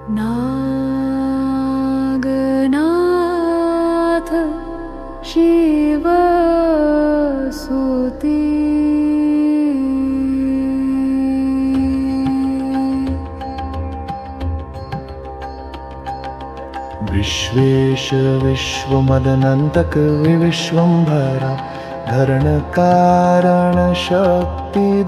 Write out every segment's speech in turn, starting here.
नागनाथ शिवसुते विश्वेश विश्वमदनन्तक विश्वंभरा धरणकारण शक्तिदायिनी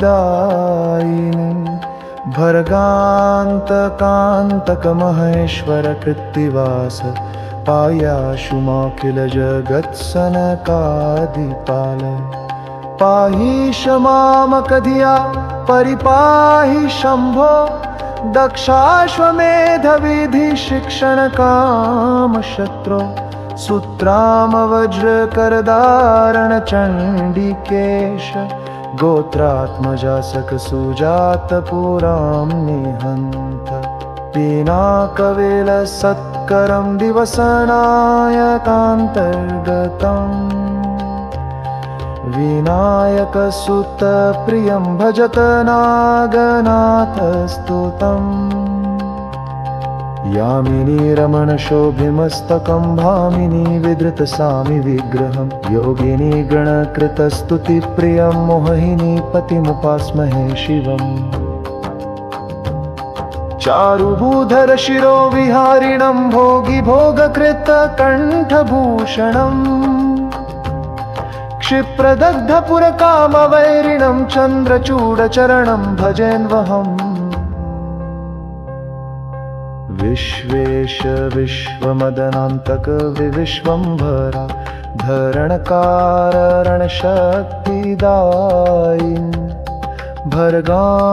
भर्गान्तकान्तक महेश्वर कृत्तिवास पायाशुमाखिल जगत्सनकादिपाल पाहि शमामकधिया परिपाहि शम्भो दक्षाश्वमेधविधि शिक्षण काम शत्रो सूत्राम वज्रकरदारण चण्डिकेश गोत्रात्मजासक सुजात पुरां निहन्त पिनाकवेल सत्करं दिवसनायकान्तर्गतम् विनायकसुत प्रियं भजत नागनाथस्तुतम् यामिनी रमणशोभिमस्तकं भामिनी विधृतसामि विग्रहं योगिनी गणकृतस्तुतिप्रियं मोहिनी पतिमुपास्महे शिवम् चारुभूधर शिरो विहारिणं भोगि भोगकृतकण्ठभूषणम् क्षिप्रदग्धपुरकामवैरिणं चन्द्रचूडचरणं भजेन्वहम् विश्वेश विश्वमदनान्तक विश्वंभरा धरणकारणशक्तिदायिनी भर्गान्तकान्तक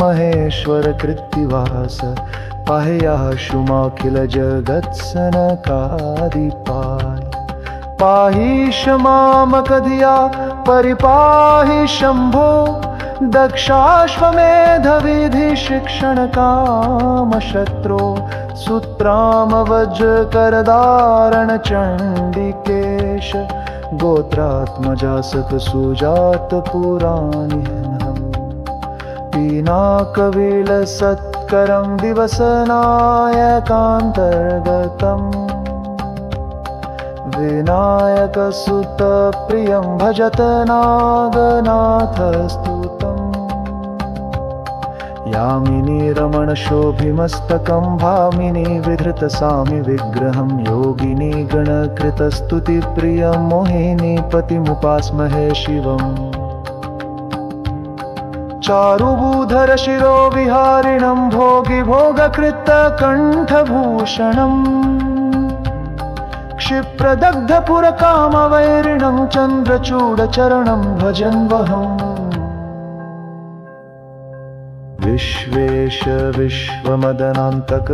महेश्वर कृत्तिवास पाह्याशुमाखिल जगत्सनकादिपाल पाहि शमामकधिया परिपाहि शम्भो दक्षाश्वमेधविधि शिक्षण काम शत्रो सूत्राम वज्रकरदारण चण्डिकेश गोत्रात्मजासक सुजात पुरानिहनम् पिनाकवेल सत्करं दिवसनायकान्तर्गतम् विनायकसुत प्रियं भजत नागनाथस्तुतम् यामिनी रमणशोभिमस्तकं भामिनी विधृतसामि विग्रहं योगिनी गणकृतस्तुतिप्रियं मोहिनी पतिमुपास्महे शिवम् चारुभूधर शिरो विहारिणं भोगि भोगकृतकण्ठभूषणम् क्षिप्रदग्धपुरकामवैरिणं चन्द्रचूडचरणं भजन्वहम् विश्वेश विश्वमदनान्तक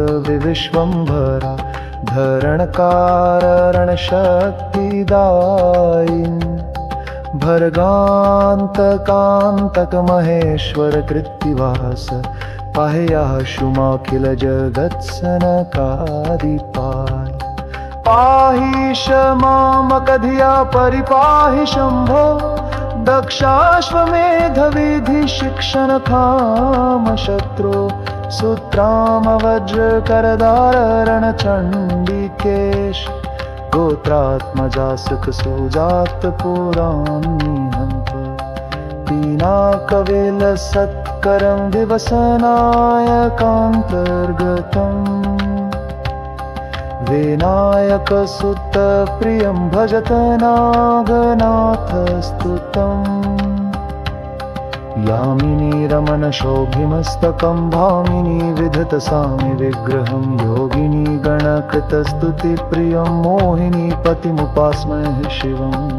विश्वंभरा धरणकारणशक्तिदायिनी भर्गान्तकान्तक महेश्वर कृत्तिवास पाह्याशुमाखिल जगत्सनकादिपाल पाहि शमामकधिया परिपाहि शम्भो दक्षाश्वमेधविधि शिक्षण काम शत्रो सूत्राम वज्रकरदारण चण्डिकेश गोत्रात्मजासक सुजात पुरां निहन्त पिनाकवेल सत्करं दिवसनायकान्तर्गतम् विनायकसुत प्रियं भजत नागनाथस्तुतम् यामिनी रमणशोभिमस्तकं भामिनी विधृतसामि विग्रहं योगिनी गणकृतस्तुतिप्रियं मोहिनी पतिमुपास्महे शिवम्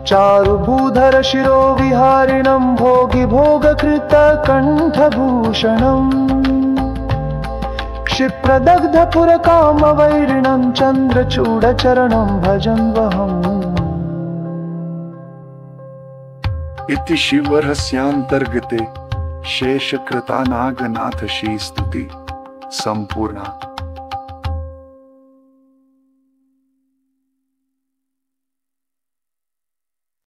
चारुभूधर शिरो विहारिणं भोगि भोगकृतकण्ठभूषणम् क्षिप्रदग्धपुरकामवैरिणं चन्द्रचूडचरणं भजन्वहम् इति शिवरहस्यान्तर्गते शेषकृता नागनाथ श्री स्तुति संपूर्णा।